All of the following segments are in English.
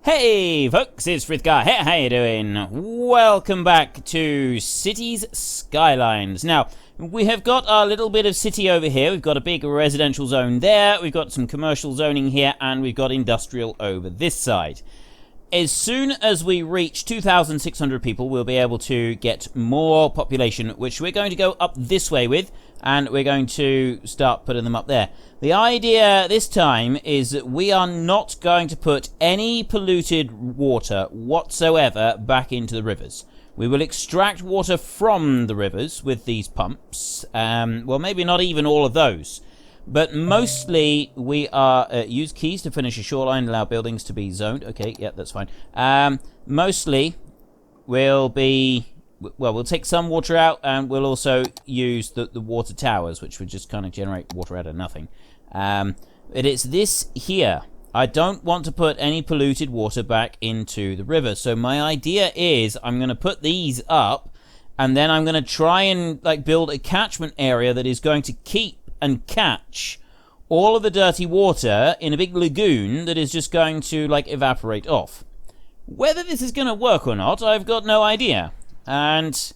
Hey folks, it's Frithgar here, how you doing? Welcome back to Cities Skylines. Now, we have got our little bit of city over here. We've got a big residential zone there, we've got some commercial zoning here, and we've got industrial over this side. As soon as we reach 2,600 people, we'll be able to get more population, which we're going to go up this way with, and we're going to start putting them up there. The idea this time is that we are not going to put any polluted water whatsoever back into the rivers. We will extract water from the rivers with these pumps. Well, maybe not even all of those. But mostly we are... use keys to finish a shoreline, allow buildings to be zoned. Okay, yeah, that's fine. Mostly we'll be... Well, we'll take some water out, and we'll also use the water towers, which would just kind of generate water out of nothing. It's this here. I don't want to put any polluted water back into the river. So my idea is I'm going to put these up, and then I'm going to try and build a catchment area that is going to keep and catch all of the dirty water in a big lagoon that is just going to evaporate off. Whether this is going to work or not, I've got no idea. And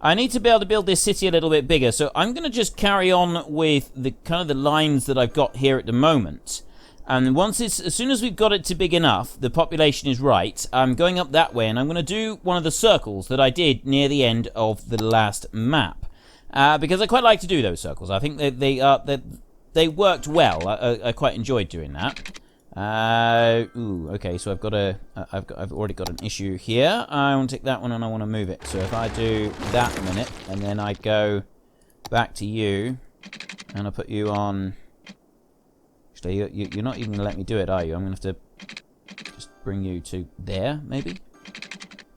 I need to be able to build this city a little bit bigger, so I'm going to just carry on with the the lines that I've got here at the moment. And as soon as we've got it to big enough, the population is right, I'm going up that way, and I'm going to do one of the circles that I did near the end of the last map. Because I quite like to do those circles. I think they worked well. I quite enjoyed doing that. Okay, so I've already got an issue here. I want to take that one and I want to move it. So if I do that a minute, and then I go back to you, and I put you on... Actually, you're not even going to let me do it, are you? I'm going to have to just bring you to there, maybe?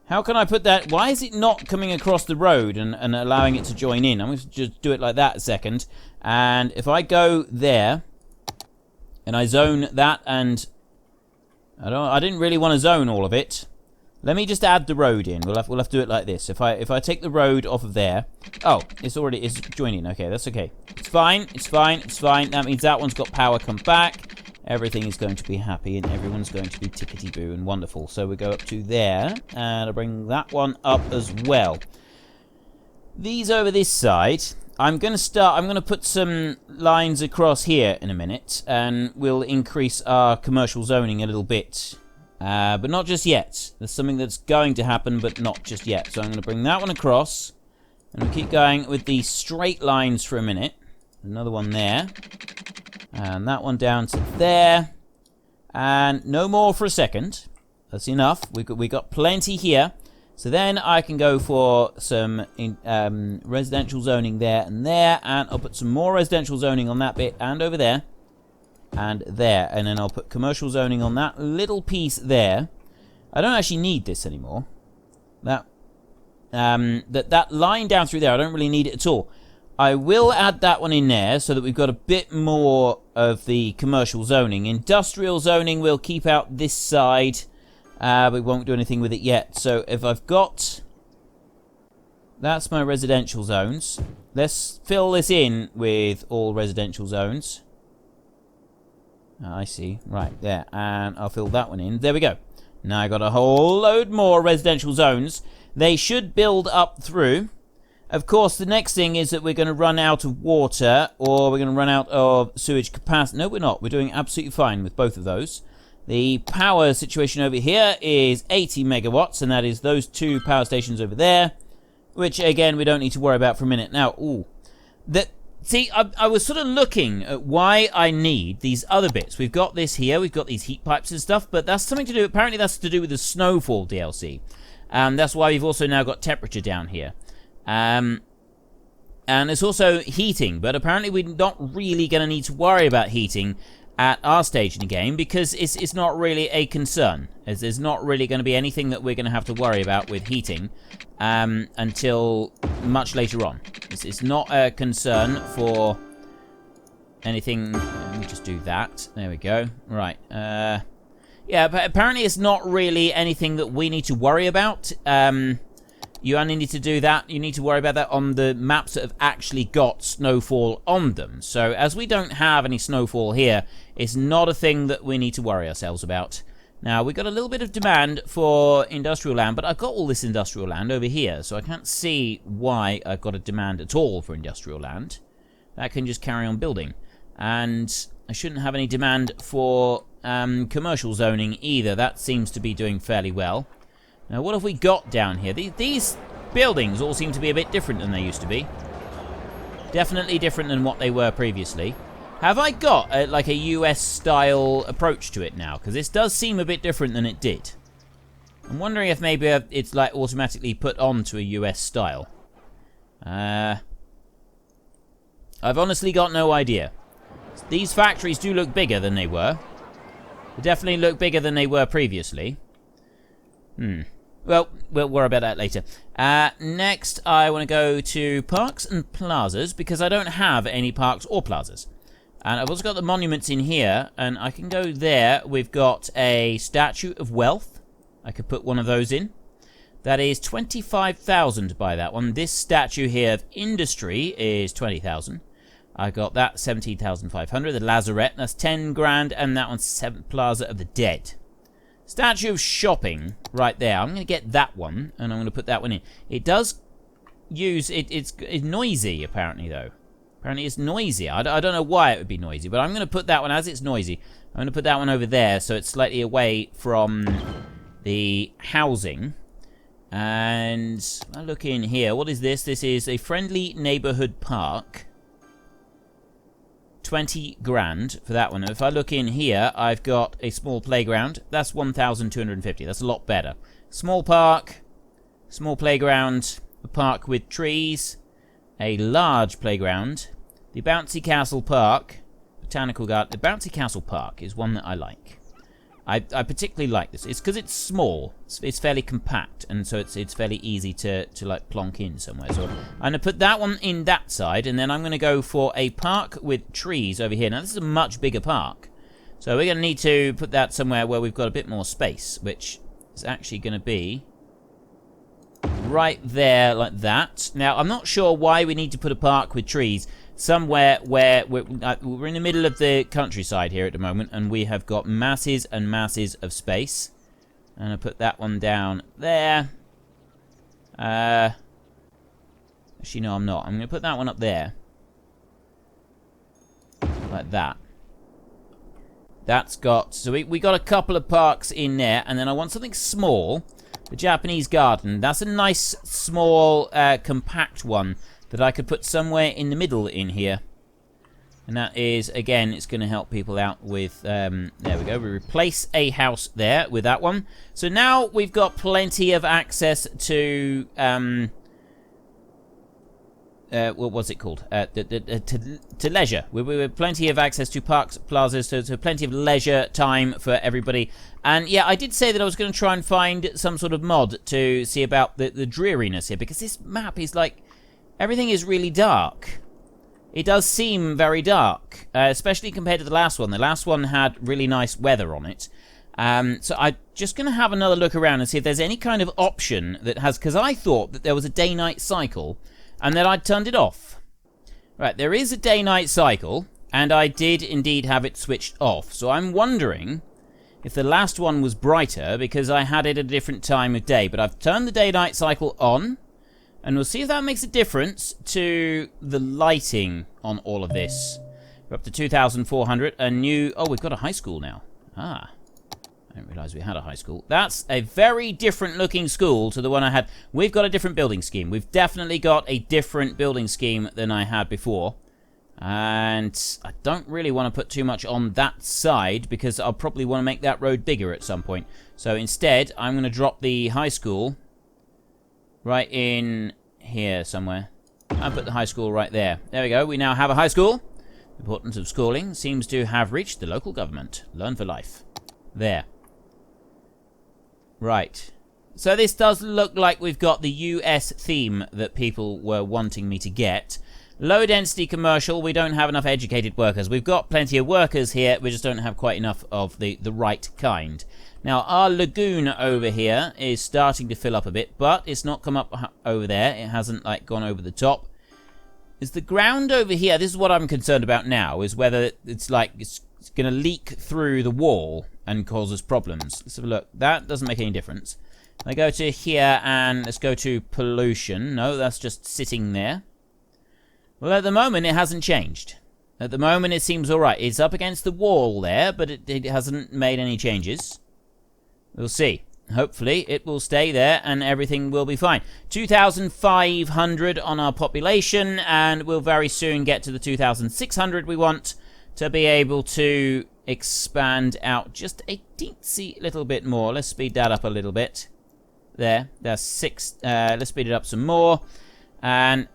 How can I put that? Why is it not coming across the road and allowing it to join in? I'm going to just do it like that a second. And if I go there, and I zone that, and I didn't really want to zone all of it. Let me just add the road in. We'll have to do it like this. If I take the road off of there, oh, it's joining. Okay, that's okay. It's fine. It's fine. It's fine. That means that one's got power come back. Everything is going to be happy, and everyone's going to be tickety-boo and wonderful. So we go up to there, and I bring that one up as well. These over this side, I'm going to put some lines across here in a minute, and we'll increase our commercial zoning a little bit. But not just yet. There's something that's going to happen, but not just yet. So I'm going to bring that one across, and we'll keep going with the straight lines for a minute. Another one there. And that one down to there. And no more for a second. That's enough. We got plenty here. So then I can go for some residential zoning there, and I'll put some more residential zoning on that bit, and over there, and there. And then I'll put commercial zoning on that little piece there. I don't actually need this anymore. That line down through there, I don't really need it at all. I will add that one in there so that we've got a bit more of the commercial zoning. Industrial zoning we'll keep out this side. We won't do anything with it yet. So if I've got... That's my residential zones. Let's fill this in with all residential zones. I see. Right, there. And I'll fill that one in. There we go. Now I've got a whole load more residential zones. They should build up through. Of course, the next thing is that we're going to run out of water, or we're going to run out of sewage capacity. No, we're not. We're doing absolutely fine with both of those. The power situation over here is 80 megawatts, and that is those two power stations over there, which, again, we don't need to worry about for a minute. Now, see, I was sort of looking at why I need these other bits. We've got this here. We've got these heat pipes and stuff, but that's something to do... Apparently, that's to do with the snowfall DLC. That's why we've also now got temperature down here. And it's also heating, but apparently we're not really going to need to worry about heating at our stage in the game, because it's not really a concern, as there's not really going to be anything that we're going to have to worry about with heating until much later on. It's not a concern for anything. Let me just do that. There we go. Right. Yeah, but apparently it's not really anything that we need to worry about. You only need to do that. You need to worry about that on the maps that have actually got snowfall on them. So as we don't have any snowfall here, it's not a thing that we need to worry ourselves about. Now, we got a little bit of demand for industrial land, but I've got all this industrial land over here, so I can't see why I've got a demand at all for industrial land. That can just carry on building. And I shouldn't have any demand for commercial zoning either. That seems to be doing fairly well. Now, what have we got down here? These buildings all seem to be a bit different than they used to be. Definitely different than what they were previously. Have I got like a US-style approach to it now? Because this does seem a bit different than it did. I'm wondering if maybe it's like automatically put onto a US style. I've honestly got no idea. These factories do look bigger than they were. They definitely look bigger than they were previously. Well, we'll worry about that later. Next, I want to go to parks and plazas, because I don't have any parks or plazas. And I've also got the monuments in here, and I can go there. We've got a Statue of Wealth. I could put one of those in. That is 25,000 by that one. This statue here of Industry is 20,000. I got that 17,500. The Lazarette, that's 10 grand, and that one's 7th Plaza of the Dead. Statue of Shopping, right there. I'm going to get that one, and I'm going to put that one in. It does use... It's noisy, apparently, though. Apparently it's noisy. I don't know why it would be noisy, but I'm going to put that one, as it's noisy, I'm going to put that one over there, so it's slightly away from the housing. And I look in here. What is this? This is a friendly neighborhood park. 20 grand for that one. If I look in here, I've got a small playground. That's 1,250. That's a lot better. Small park, small playground, a park with trees, a large playground, the Bouncy Castle Park, Botanical Garden. The Bouncy Castle Park is one that I like. I particularly like this. It's because it's small. It's fairly compact, and so it's fairly easy to like plonk in somewhere. So I'm going to put that one in that side, and then I'm going to go for a park with trees over here. Now, this is a much bigger park, so we're going to need to put that somewhere where we've got a bit more space, which is actually going to be right there, like that. Now, I'm not sure why we need to put a park with trees somewhere where we're in the middle of the countryside here at the moment, and we have got masses and masses of space. And I put that one down there. Actually, no, I'm not. I'm going to put that one up there. Like that. That's got... So we got a couple of parks in there, and then I want something small. The Japanese garden. That's a nice, small, compact one that I could put somewhere in the middle in here. And that is, again, it's going to help people out with, there we go. We replace a house there with that one. So now we've got plenty of access to, what's it called? To leisure. We have plenty of access to parks, plazas, so plenty of leisure time for everybody. And yeah, I did say that I was going to try and find some sort of mod to see about the dreariness here, because this map is like, everything is really dark. It does seem very dark, especially compared to the last one. The last one had really nice weather on it. So I'm just going to have another look around and see if there's any kind of option that has... Because I thought that there was a day-night cycle, and then I'd turned it off. Right, there is a day-night cycle, and I did indeed have it switched off. So I'm wondering if the last one was brighter, because I had it at a different time of day. But I've turned the day-night cycle on, and we'll see if that makes a difference to the lighting on all of this. We're up to 2,400. A new... Oh, we've got a high school now. Ah. I didn't realise we had a high school. That's a very different looking school to the one I had. We've got a different building scheme. We've definitely got a different building scheme than I had before. And I don't really want to put too much on that side, because I'll probably want to make that road bigger at some point. So instead, I'm going to drop the high school right in here somewhere. I'll put the high school right there. There we go. We now have a high school. The importance of schooling seems to have reached the local government. Learn for life. There. Right. So this does look like we've got the US theme that people were wanting me to get. Low density commercial. We don't have enough educated workers. We've got plenty of workers here. We just don't have quite enough of the right kind. Now, our lagoon over here is starting to fill up a bit, but it's not come up over there. It hasn't, like, gone over the top. Is the ground over here... This is what I'm concerned about now, is whether it's, like, it's It's going to leak through the wall and cause us problems. Let's have a look. That doesn't make any difference. I go to here and let's go to pollution. No, that's just sitting there. Well, at the moment, it hasn't changed. At the moment, it seems all right. It's up against the wall there, but it hasn't made any changes. We'll see. Hopefully, it will stay there and everything will be fine. 2,500 on our population, and we'll very soon get to the 2,600 we want to be able to expand out just a teensy little bit more. Let's speed that up a little bit. There, that's 6. Let's speed it up some more. And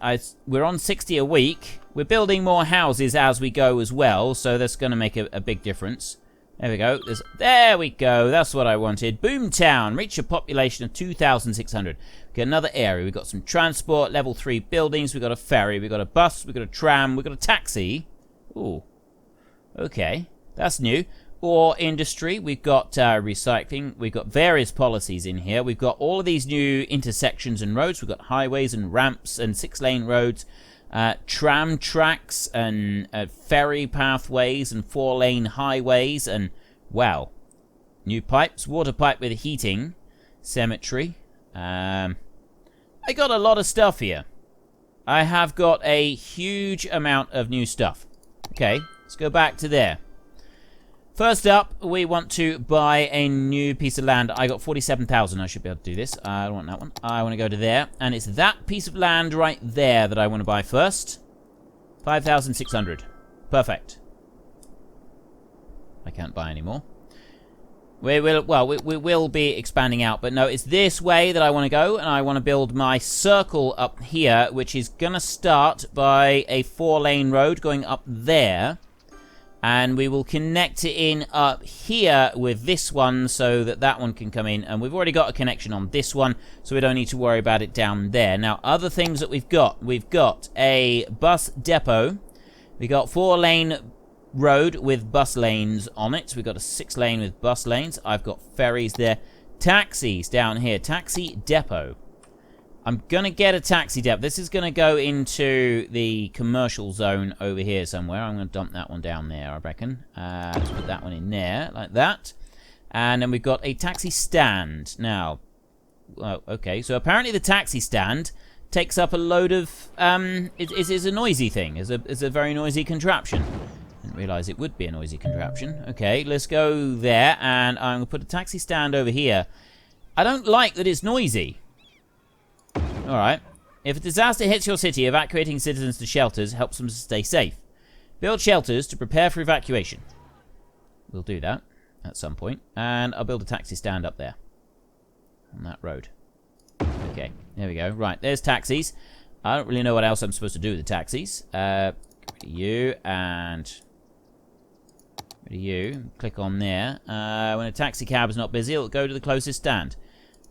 we're on 60 a week. We're building more houses as we go as well, so that's going to make a big difference. There we go. There we go. That's what I wanted. Boomtown. Reach a population of 2,600. Get another area. We've got some transport, level 3 buildings. We've got a ferry. We've got a bus. We've got a tram. We've got a taxi. Ooh. Okay. That's new. Ore industry. We've got recycling. We've got various policies in here. We've got all of these new intersections and roads. We've got highways and ramps and 6-lane roads. Tram tracks and ferry pathways and 4-lane highways and, wow, new pipes, water pipe with heating, cemetery. I got a lot of stuff here. I have got a huge amount of new stuff. Okay, let's go back to there. First up, we want to buy a new piece of land. I got 47,000. I should be able to do this. I don't want that one. I want to go to there. And it's that piece of land right there that I want to buy first. 5,600. Perfect. I can't buy any more. We will be expanding out. But no, it's this way that I want to go. And I want to build my circle up here, which is going to start by a 4-lane road going up there. And we will connect it in up here with this one so that that one can come in. And we've already got a connection on this one, so we don't need to worry about it down there. Now, other things that we've got a bus depot. We've got 4-lane road with bus lanes on it. We've got a 6-lane with bus lanes. I've got ferries there. Taxis down here. Taxi depot. I'm going to get a taxi depot. This is going to go into the commercial zone over here somewhere. I'm going to dump that one down there, I reckon. Let's put that one in there, like that. And then we've got a taxi stand. Now, well, okay, so apparently the taxi stand takes up a load of... It is a noisy thing. It's a very noisy contraption. Didn't realise it would be a noisy contraption. Okay, let's go there, and I'm going to put a taxi stand over here. I don't like that it's noisy. Alright. If a disaster hits your city, evacuating citizens to shelters helps them to stay safe. Build shelters to prepare for evacuation. We'll do that at some point. And I'll build a taxi stand up there. On that road. Okay, there we go. Right, there's taxis. I don't really know what else I'm supposed to do with the taxis. Get rid of you and... Get rid of you. Click on there. When a taxi cab is not busy, it'll go to the closest stand.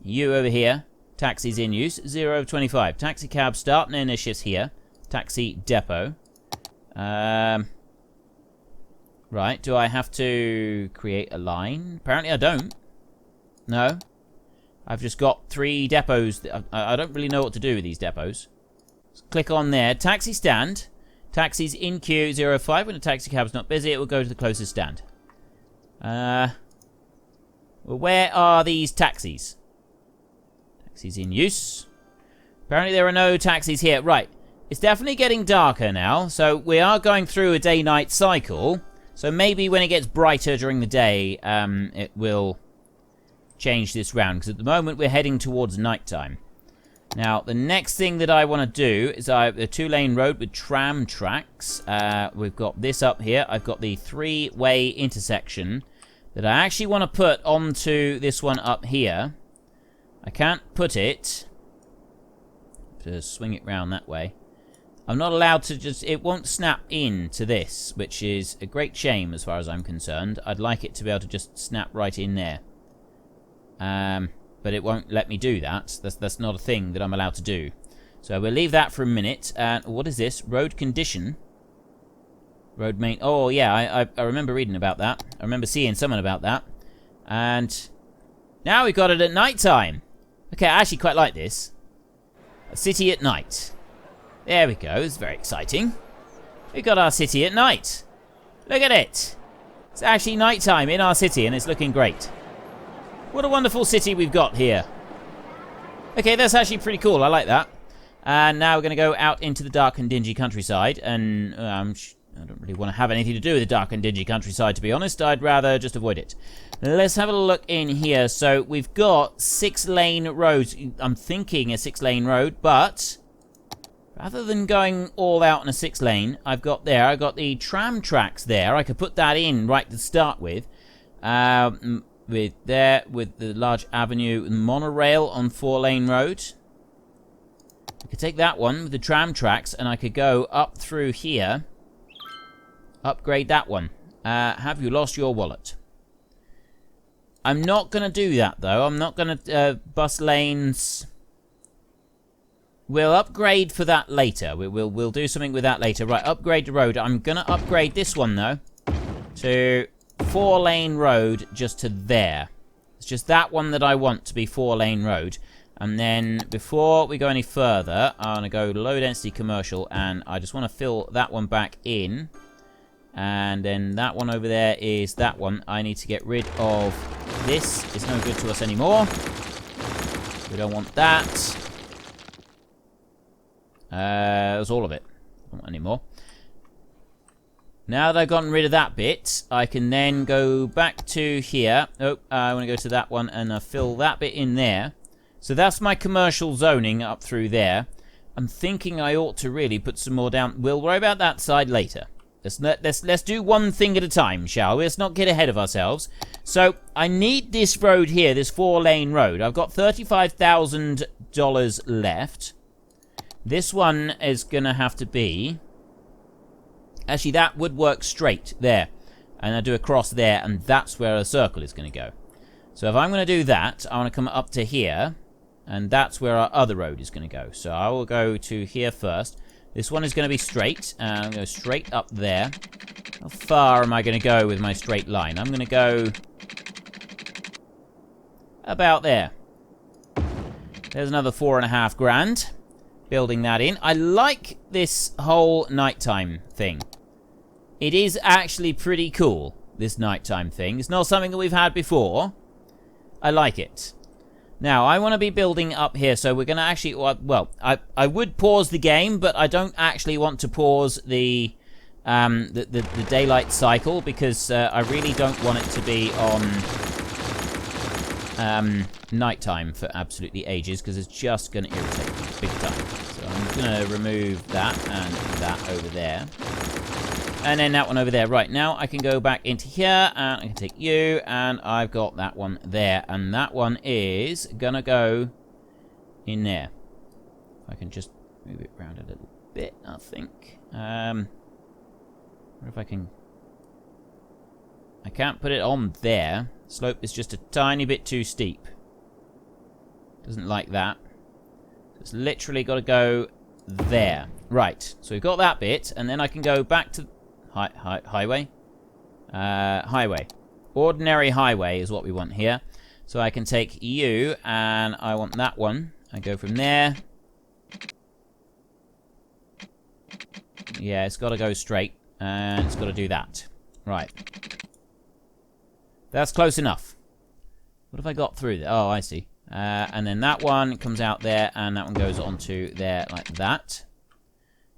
You over here. Taxis in use, 0 of 25. Taxi cab start, and then shifts here. Taxi depot. Right, do I have to create a line? Apparently I don't. No. I've just got 3 depots. I don't really know what to do with these depots. Let's click on there. Taxi stand. Taxis in queue, 0 of 5. When a taxi cab's not busy, it will go to the closest stand. Well, where are these taxis? Taxis in use. Apparently there are no taxis here. Right. It's definitely getting darker now. So we are going through a day-night cycle. So maybe when it gets brighter during the day, it will change this round. Because at the moment we're heading towards nighttime. Now, the next thing that I want to do is a 2-lane road with tram tracks. We've got this up here. I've got the 3-way intersection that I actually want to put onto this one up here. I can't put it to swing it round that way. I'm not allowed to just... It won't snap in to this, which is a great shame as far as I'm concerned. I'd like it to be able to just snap right in there. But it won't let me do that. That's not a thing that I'm allowed to do. So we'll leave that for a minute. And what is this? Road condition. Road main... Oh, yeah, I remember reading about that. I remember seeing something about that. And now we've got it at night time. Okay, I actually quite like this. A city at night. There we go. It's very exciting. We've got our city at night. Look at it. It's actually nighttime in our city, and it's looking great. What a wonderful city we've got here. Okay, that's actually pretty cool. I like that. And now we're going to go out into the dark and dingy countryside. And I don't really want to have anything to do with the dark and dingy countryside, to be honest. I'd rather just avoid it. Let's have a look in here. So we've got 6-lane roads. I'm thinking a 6-lane road, but rather than going all out in a 6-lane, I've got the tram tracks there. I could put that in right to start with. With the large avenue monorail on 4-lane road. I could take that one with the tram tracks, and I could go up through here. Upgrade that one. Have you lost your wallet? I'm not going to do that, though. I'm not going to bus lanes. We'll upgrade for that later. We'll do something with that later. Right, upgrade the road. I'm going to upgrade this one, though, to 4-lane road just to there. It's just that one that I want to be 4-lane road. And then before we go any further, I want to go low density commercial, and I just want to fill that one back in. And then that one over there is that one. I need to get rid of this. It's no good to us anymore. We don't want that. That's all of it. Don't want any more. Now that I've gotten rid of that bit, I can then go back to here. Oh, I want to go to that one and fill that bit in there. So that's my commercial zoning up through there. I'm thinking I ought to really put some more down. We'll worry about that side later. Let's do one thing at a time, shall we? Let's not get ahead of ourselves. So I need this road here, this 4-lane road. I've got $35,000 left. This one is going to have to be... Actually, that would work straight there. And I do a cross there, and that's where a circle is going to go. So if I'm going to do that, I want to come up to here. And that's where our other road is going to go. So I will go to here first. This one is going to be straight. And I'm going to go straight up there. How far am I going to go with my straight line? I'm going to go about there. There's another 4.5 grand. Building that in. I like this whole nighttime thing. It is actually pretty cool, this nighttime thing. It's not something that we've had before. I like it. Now, I want to be building up here, so we're going to actually... Well, I would pause the game, but I don't actually want to pause the daylight cycle, because I really don't want it to be on nighttime for absolutely ages, because it's just going to irritate me big time. So I'm going to remove that and that over there. And then that one over there. Right, now I can go back into here, and I can take you, and I've got that one there. And that one is going to go in there. If I can just move it around a little bit, I think. What if I can... I can't put it on there. Slope is just a tiny bit too steep. Doesn't like that. So it's literally got to go there. Right, so we've got that bit, and then I can go back to... highway? Highway. Ordinary highway is what we want here. So I can take you, and I want that one. I go from there. Yeah, it's got to go straight, and it's got to do that. Right. That's close enough. What have I got through there? Oh, I see. And then that one comes out there, and that one goes onto there like that.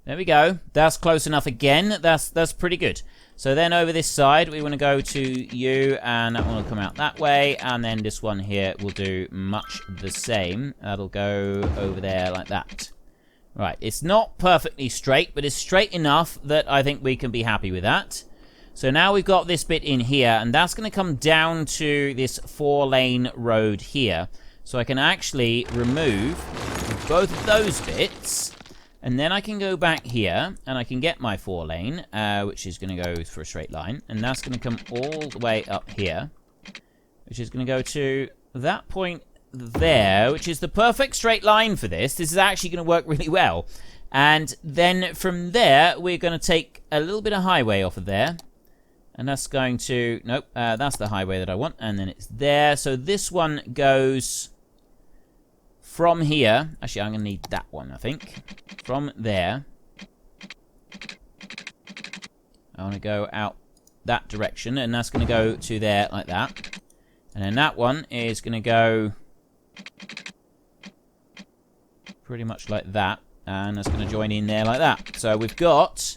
There we go. That's close enough again. That's pretty good. So then over this side, we want to go to you, and that one will come out that way. And then this one here will do much the same. That'll go over there like that. Right. It's not perfectly straight, but it's straight enough that I think we can be happy with that. So now we've got this bit in here, and that's going to come down to this 4-lane road here. So I can actually remove both of those bits. And then I can go back here, and I can get my 4-lane, which is going to go for a straight line. And that's going to come all the way up here, which is going to go to that point there, which is the perfect straight line for this. This is actually going to work really well. And then from there, we're going to take a little bit of highway off of there. And that's going to... Nope, that's the highway that I want. And then it's there. So this one goes... From here, actually I'm going to need that one, I think. From there, I want to go out that direction, and that's going to go to there like that. And then that one is going to go pretty much like that, and that's going to join in there like that. So we've got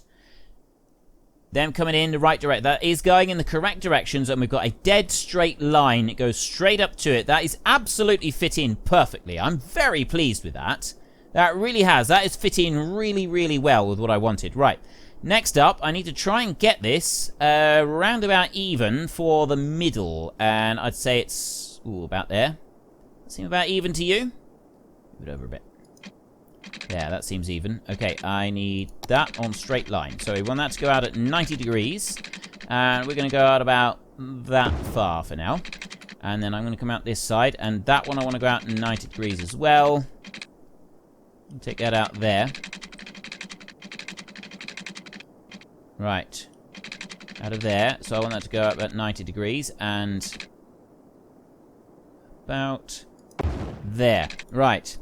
them coming in the right direction. That is going in the correct directions, and we've got a dead straight line. It goes straight up to it. That is absolutely fit in perfectly. I'm very pleased with that. That really has. That is fit in really, really well with what I wanted. Right. Next up, I need to try and get this round about even for the middle. And I'd say it's about there. Seem about even to you? Move it over a bit. Yeah, that seems even. Okay, I need that on straight line. So we want that to go out at 90 degrees. And we're going to go out about that far for now. And then I'm going to come out this side. And that one I want to go out 90 degrees as well. Take that out there. Right. Out of there. So I want that to go up at 90 degrees. And about there. Right.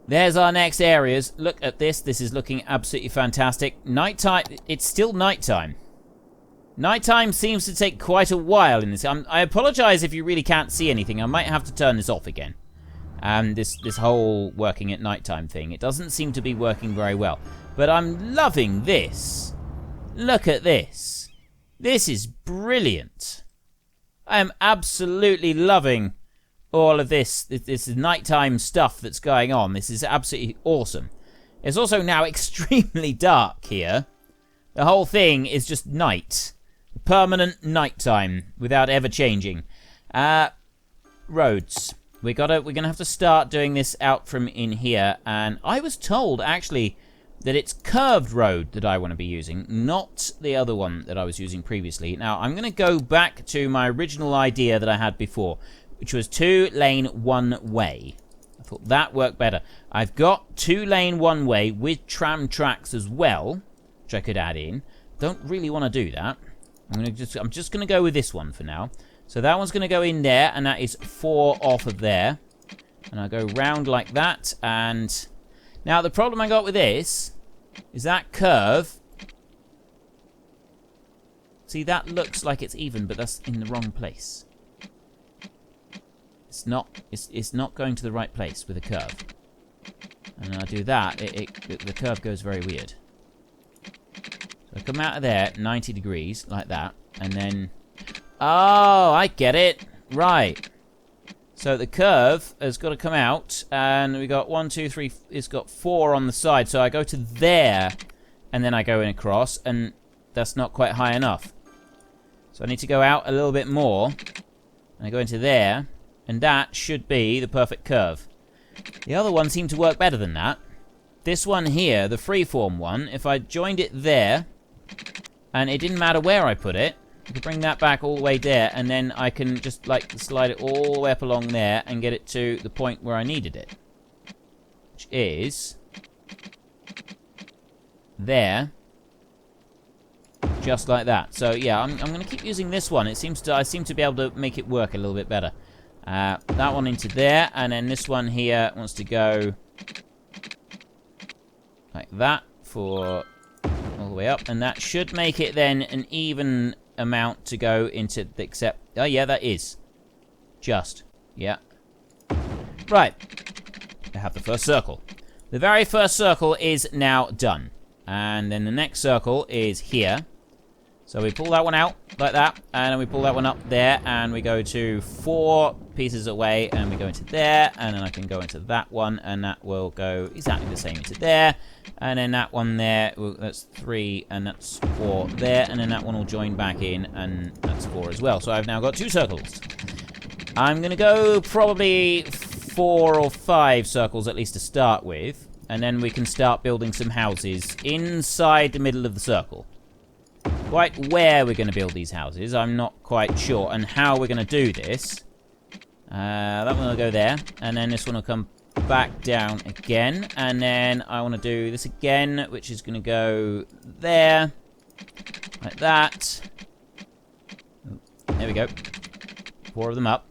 There's our next areas. Look at this. This is looking absolutely fantastic. Nighttime. It's still nighttime. Nighttime seems to take quite a while in this. I apologize if you really can't see anything. I might have to turn this off again. This whole working at nighttime thing. It doesn't seem to be working very well. But I'm loving this. Look at this. This is brilliant. I am absolutely loving all of this nighttime stuff that's going on. This is absolutely awesome. It's also now extremely dark here. The whole thing is just night. Permanent nighttime without ever changing. Roads. We're gonna have to start doing this out from in here. And I was told actually that it's curved road that I want to be using, not the other one that I was using previously. Now I'm gonna go back to my original idea that I had before, which was 2-lane one-way. I thought that worked better. I've got 2-lane one-way with tram tracks as well, which I could add in. Don't really want to do that. I'm just going to go with this one for now. So that one's going to go in there, and that is 4 off of there. And I'll go round like that. And now the problem I got with this is that curve. See, that looks like it's even, but that's in the wrong place. It's not going to the right place with a curve. And when I do that, the curve goes very weird. So I come out of there 90 degrees like that, and then oh, I get it. Right. So the curve has got to come out, and we got 1, 2, 3. It's got 4 on the side. So I go to there, and then I go in across, and that's not quite high enough. So I need to go out a little bit more, and I go into there. And that should be the perfect curve. The other one seemed to work better than that. This one here, the freeform one, if I joined it there, and it didn't matter where I put it, I could bring that back all the way there, and then I can just like slide it all the way up along there and get it to the point where I needed it. Which is there. Just like that. So yeah, I'm going to keep using this one. I seem to be able to make it work a little bit better. That one into there, and then this one here wants to go like that for all the way up, and that should make it then an even amount to go into the except. Oh yeah, that is just yeah. Right, I have the first circle. The very first circle is now done, and then the next circle is here. So we pull that one out like that, and then we pull that one up there, and we go to 4 pieces away, and we go into there, and then I can go into that one, and that will go exactly the same into there, and then that one there, well, that's 3, and that's 4 there, and then that one will join back in, and that's 4 as well. So I've now got 2 circles. I'm going to go probably 4 or 5 circles at least to start with, and then we can start building some houses inside the middle of the circle. Quite where we're going to build these houses, I'm not quite sure, and how we're going to do this. That one will go there, and then this one will come back down again, and then I want to do this again, which is going to go there, like that. There we go. 4 of them up,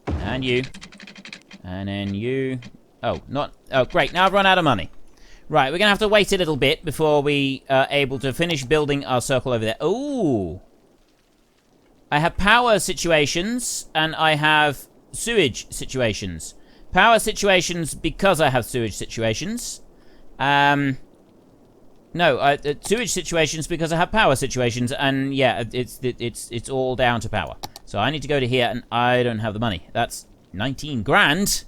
and you, and then you. Oh, not. Oh, great! Now I've run out of money. Right, we're going to have to wait a little bit before we are able to finish building our circle over there. Ooh. I have power situations, and I have sewage situations. Power situations because I have sewage situations. No, sewage situations because I have power situations, and yeah, it's all down to power. So I need to go to here, and I don't have the money. That's 19 grand.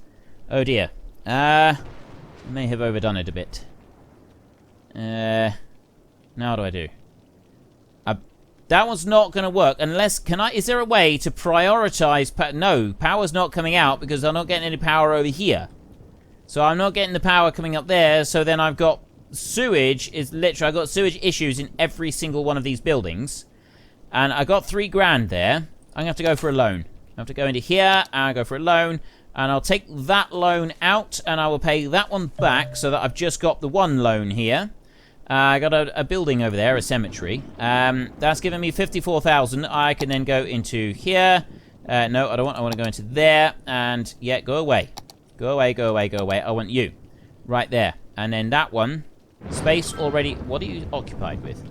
Oh dear. May have overdone it a bit. Now what do I do? That one's not going to work unless, is there a way to prioritize, no, power's not coming out because I'm not getting any power over here. So I'm not getting the power coming up there, so then I've got sewage I've got sewage issues in every single one of these buildings. And I got 3 grand there. I'm going to have to go for a loan. I have to go into here and go for a loan. And I'll take that loan out and I will pay that one back so that I've just got the one loan here. I got a building over there, a cemetery. That's given me 54,000. I can then go into here. No, I don't want. I want to go into there. And yeah, go away. Go away, go away, go away. I want you. Right there. And then that one. Space already. What are you occupied with?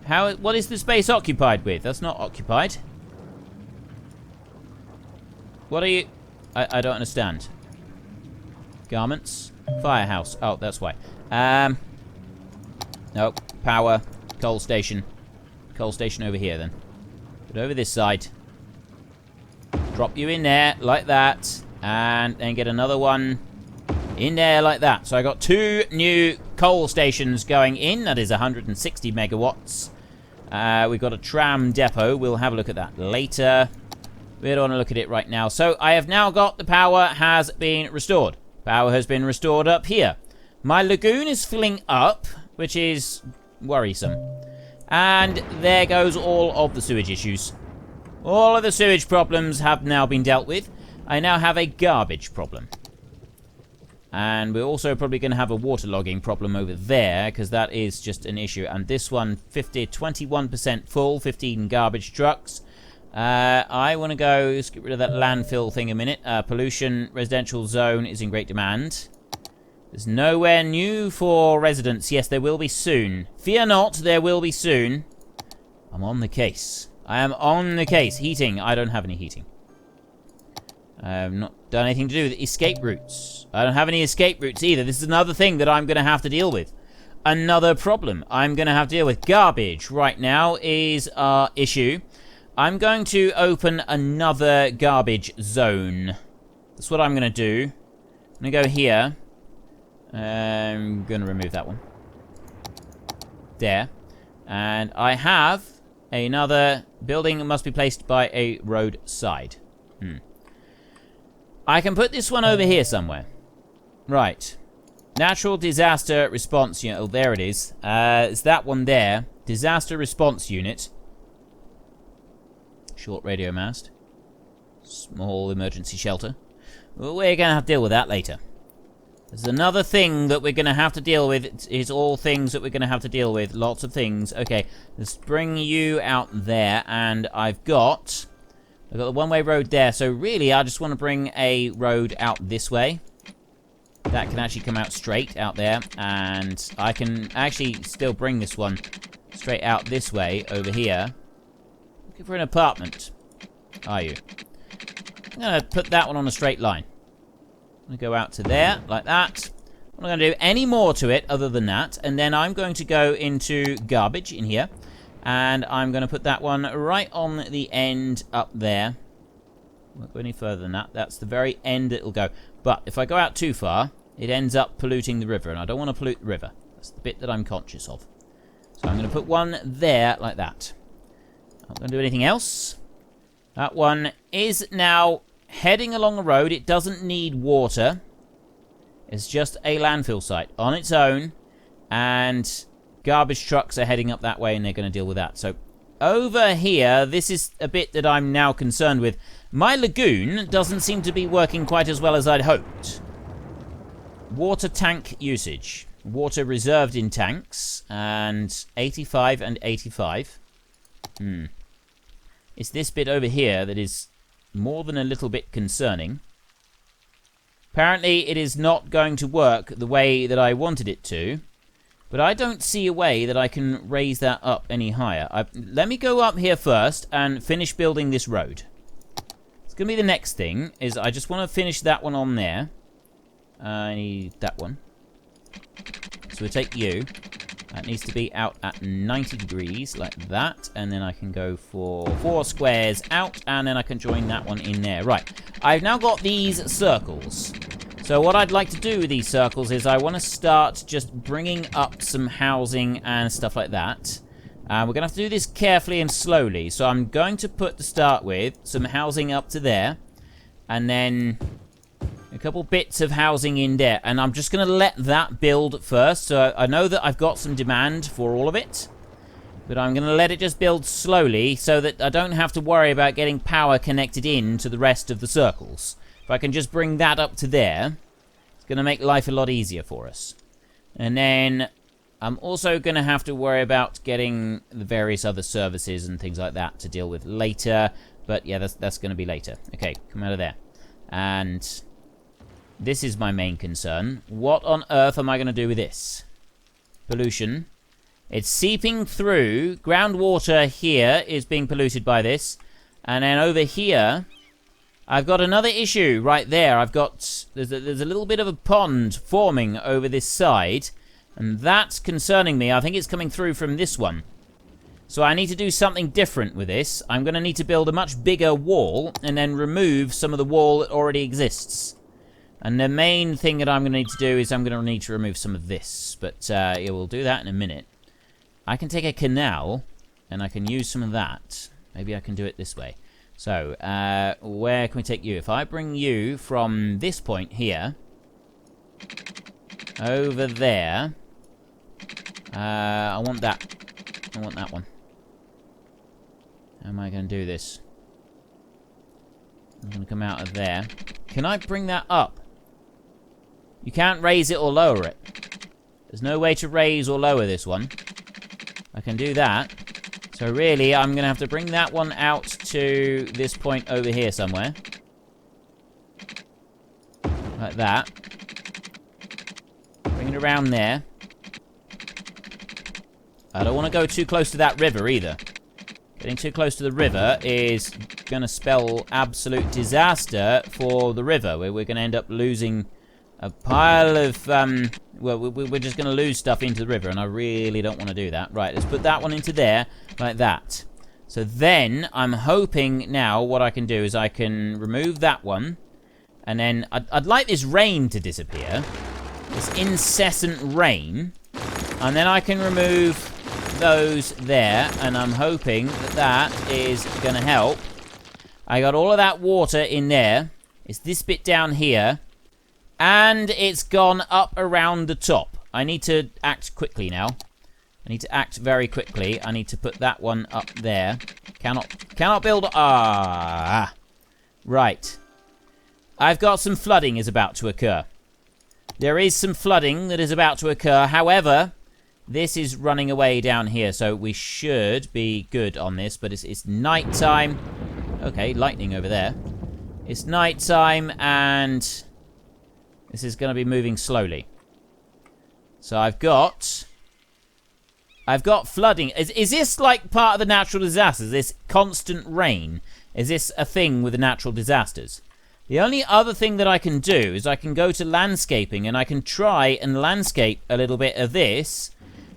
What is the space occupied with? That's not occupied. What are you... I don't understand. Garments. Firehouse. Oh, that's why. Nope. Power. Coal station. Coal station over here, then. But over this side. Drop you in there, like that. And then get another one in there, like that. So I got 2 new coal stations going in. That is 160 megawatts. We've got a tram depot. We'll have a look at that later. We don't want to look at it right now. So I have now got the power has been restored. Power has been restored up here. My lagoon is filling up, which is worrisome. And there goes all of the sewage issues. All of the sewage problems have now been dealt with. I now have a garbage problem. And we're also probably going to have a waterlogging problem over there, because that is just an issue. And this one, 21% full, 15 garbage trucks. I want to go, let's get rid of that landfill thing a minute. Pollution residential zone is in great demand. There's nowhere new for residents. Yes, there will be soon. Fear not, there will be soon. I'm on the case. I am on the case. Heating. I don't have any heating. I have not done anything to do with escape routes. I don't have any escape routes either. This is another thing that I'm going to have to deal with. Another problem I'm going to have to deal with. Garbage right now is our issue. I'm going to open another garbage zone. That's what I'm going to do. I'm going to go here. I'm going to remove that one. There. And I have another building that must be placed by a roadside. I can put this one over here somewhere. Right. Natural disaster response unit. Oh, there it is. It's that one there. Disaster response unit. Short radio mast. Small emergency shelter. Well, we're going to have to deal with that later. There's another thing that we're going to have to deal with. It's all things that we're going to have to deal with. Lots of things. Okay, let's bring you out there. And I've got the one-way road there. So really, I just want to bring a road out this way. That can actually come out straight out there. And I can actually still bring this one straight out this way over here. Looking for an apartment. Are you? I'm going to put that one on a straight line. I'm going to go out to there, like that. I'm not going to do any more to it other than that. And then I'm going to go into garbage in here. And I'm going to put that one right on the end up there. Won't go any further than that. That's the very end it'll go. But if I go out too far, it ends up polluting the river. And I don't want to pollute the river. That's the bit that I'm conscious of. So I'm going to put one there, like that. I'm not going to do anything else. That one is now heading along a road. It doesn't need water. It's just a landfill site on its own. And garbage trucks are heading up that way and they're going to deal with that. So over here, this is a bit that I'm now concerned with. My lagoon doesn't seem to be working quite as well as I'd hoped. Water tank usage. Water reserved in tanks. And 85 and 85. It's this bit over here that is more than a little bit concerning. Apparently it is not going to work the way that I wanted it to. But I don't see a way that I can raise that up any higher. Let me go up here first and finish building this road. It's going to be the next thing, is I just want to finish that one on there. I need that one. So we'll take you. That needs to be out at 90 degrees, like that. And then I can go for 4 squares out, and then I can join that one in there. Right, I've now got these circles. So what I'd like to do with these circles is I want to start just bringing up some housing and stuff like that. We're going to have to do this carefully and slowly. So I'm going to put, to start with, some housing up to there. And then a couple bits of housing in there. And I'm just going to let that build first. So I know that I've got some demand for all of it. But I'm going to let it just build slowly so that I don't have to worry about getting power connected in to the rest of the circles. If I can just bring that up to there, it's going to make life a lot easier for us. And then I'm also going to have to worry about getting the various other services and things like that to deal with later. But yeah, that's going to be later. Okay, come out of there. And this is my main concern. What on earth am I going to do with this? Pollution. It's seeping through. Groundwater here is being polluted by this. And then over here, I've got another issue right there. I've got, there's a little bit of a pond forming over this side, and that's concerning me. I think it's coming through from this one. So I need to do something different with this. I'm going to need to build a much bigger wall and then remove some of the wall that already exists. And the main thing that I'm going to need to do is I'm going to need to remove some of this. But yeah, we'll do that in a minute. I can take a canal, and I can use some of that. Maybe I can do it this way. So, where can we take you? If I bring you from this point here over there, I want that. I want that one. How am I going to do this? I'm going to come out of there. Can I bring that up? You can't raise it or lower it. There's no way to raise or lower this one. I can do that. So really, I'm going to have to bring that one out to this point over here somewhere. Like that. Bring it around there. I don't want to go too close to that river either. Getting too close to the river is going to spell absolute disaster for the river, where we're going to end up losing a pile of, well, we're just going to lose stuff into the river, and I really don't want to do that. Right, let's put that one into there, like that. So then, I'm hoping now what I can do is I can remove that one, and then I'd like this rain to disappear, this incessant rain, and then I can remove those there, and I'm hoping that that is going to help. I got all of that water in there. It's this bit down here. And it's gone up around the top. I need to act quickly now. I need to act very quickly. I need to put that one up there. Cannot build. Ah. Right. I've got some flooding is about to occur. There is some flooding that is about to occur. However, this is running away down here, so we should be good on this. But it's night time. Okay, lightning over there. It's night time, and this is going to be moving slowly. So I've got flooding. Is this like part of the natural disasters? This constant rain? Is this a thing with the natural disasters? The only other thing that I can do is I can go to landscaping, and I can try and landscape a little bit of this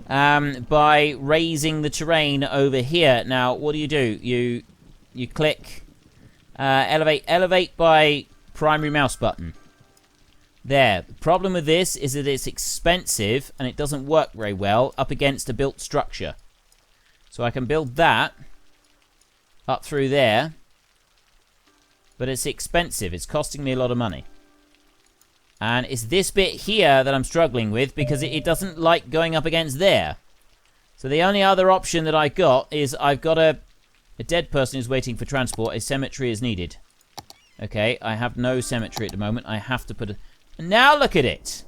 by raising the terrain over here. Now, what do? You click elevate by primary mouse button. There. The problem with this is that it's expensive and it doesn't work very well up against a built structure. So I can build that up through there, but it's expensive. It's costing me a lot of money. And it's this bit here that I'm struggling with because it doesn't like going up against there. So the only other option that I got is I've got a dead person who's waiting for transport. A cemetery is needed. Okay, I have no cemetery at the moment. I have to put a... Now look at it.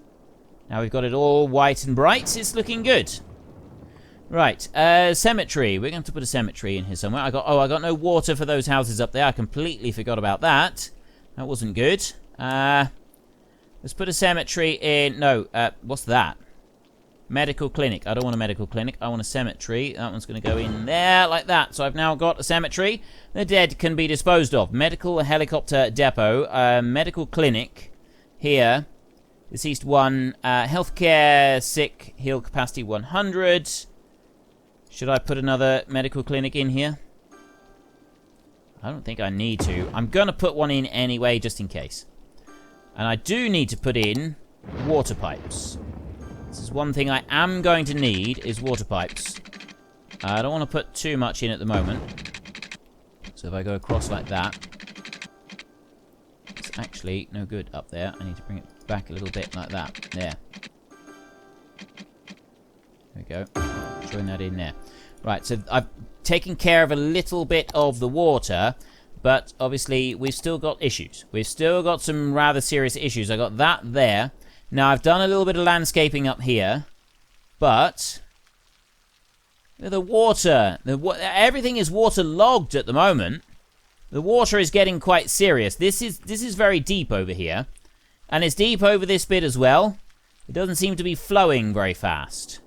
Now we've got it all white and bright. It's looking good. Right, cemetery. We're going to have to put a cemetery in here somewhere. I got no water for those houses up there. I completely forgot about that. That wasn't good. Let's put a cemetery in. No, what's that? Medical clinic. I don't want a medical clinic. I want a cemetery. That one's going to go in there like that. So I've now got a cemetery. The dead can be disposed of. Medical helicopter depot. Medical clinic here. Deceased 1. Healthcare sick. Heal capacity 100. Should I put another medical clinic in here? I don't think I need to. I'm going to put one in anyway, just in case. And I do need to put in water pipes. This is one thing I am going to need, is water pipes. I don't want to put too much in at the moment. So if I go across like that, it's actually no good up there. I need to bring it back a little bit like that. There. There we go. Join that in there. Right, so I've taken care of a little bit of the water, but obviously we've still got issues. We've still got some rather serious issues. I got that there. Now, I've done a little bit of landscaping up here, but the water, everything is waterlogged at the moment. The water is getting quite serious. This is very deep over here, and it's deep over this bit as well. It doesn't seem to be flowing very fast.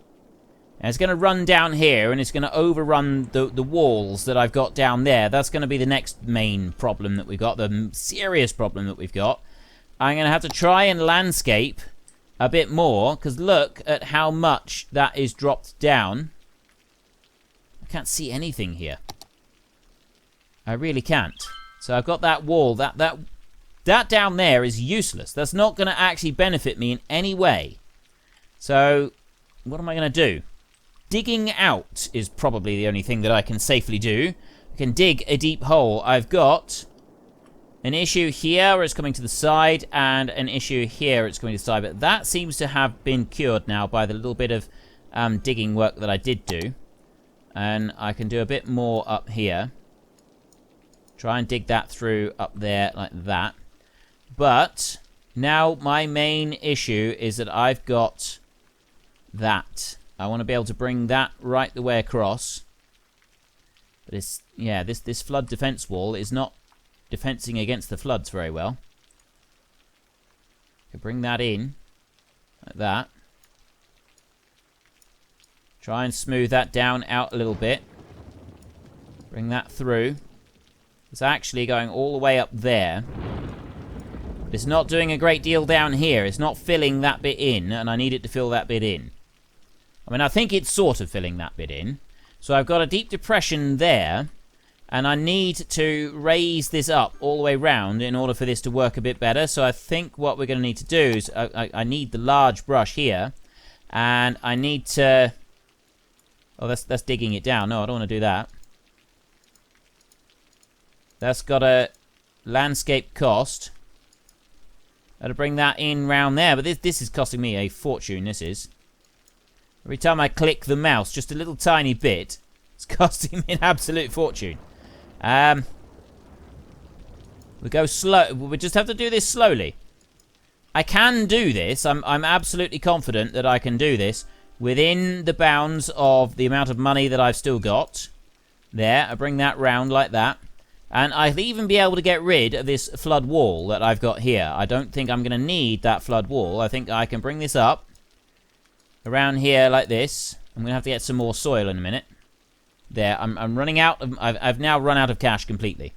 And it's going to run down here, and it's going to overrun the walls that I've got down there. That's going to be the next main problem that we've got, the serious problem that we've got. I'm going to have to try and landscape a bit more, because look at how much that is dropped down. I can't see anything here. I really can't. So I've got that wall. That down there is useless. That's not going to actually benefit me in any way. So what am I going to do? Digging out is probably the only thing that I can safely do. I can dig a deep hole. I've got an issue here where it's coming to the side, and an issue here it's coming to the side. But that seems to have been cured now by the little bit of digging work that I did do. And I can do a bit more up here. Try and dig that through up there like that. But now my main issue is that I've got that. I want to be able to bring that right the way across. But it's, yeah, this flood defense wall is not defensing against the floods very well. Could bring that in like that. Try and smooth that down out a little bit. Bring that through. It's actually going all the way up there. But it's not doing a great deal down here. It's not filling that bit in, and I need it to fill that bit in. I mean, I think it's sort of filling that bit in. So I've got a deep depression there, and I need to raise this up all the way round in order for this to work a bit better. So I think what we're going to need to do is I need the large brush here, and I need to... Oh, that's digging it down. No, I don't want to do that. That's got a landscape cost. Got to bring that in round there, but this is costing me a fortune, this is. Every time I click the mouse, just a little tiny bit, it's costing me an absolute fortune. We go slow. We just have to do this slowly. I can do this. I'm absolutely confident that I can do this within the bounds of the amount of money that I've still got. There, I bring that round like that. And I'll even be able to get rid of this flood wall that I've got here. I don't think I'm going to need that flood wall. I think I can bring this up around here like this. I'm going to have to get some more soil in a minute. There, I'm running out of... I've now run out of cash completely.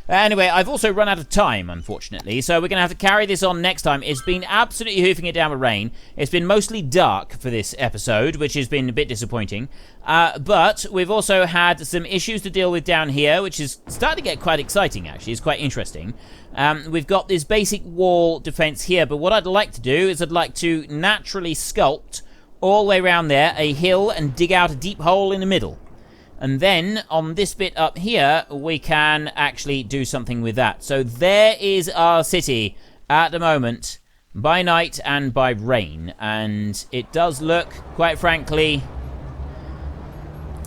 Anyway, I've also run out of time, unfortunately, so we're going to have to carry this on next time. It's been absolutely hoofing it down with rain. It's been mostly dark for this episode, which has been a bit disappointing. But we've also had some issues to deal with down here, which is starting to get quite exciting, actually. It's quite interesting. We've got this basic wall defense here, but what I'd like to do is I'd like to naturally sculpt all the way around there a hill and dig out a deep hole in the middle. And then, on this bit up here, we can actually do something with that. So there is our city at the moment, by night and by rain. And it does look, quite frankly,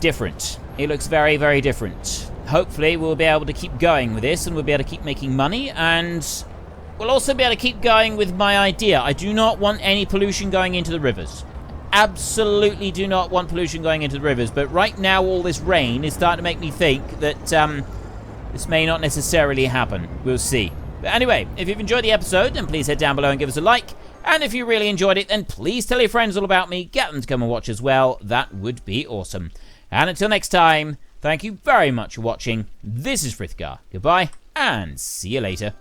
different. It looks very, very different. Hopefully, we'll be able to keep going with this, and we'll be able to keep making money, and we'll also be able to keep going with my idea. I do not want any pollution going into the rivers. Absolutely do not want pollution going into the rivers, but right now all this rain is starting to make me think that this may not necessarily happen. We'll see. But anyway, if you've enjoyed the episode, then please head down below and give us a like. And if you really enjoyed it, then please tell your friends all about me. Get them to come and watch as well. That would be awesome. And until next time, thank you very much for watching. This is Frithgar. Goodbye, and see you later.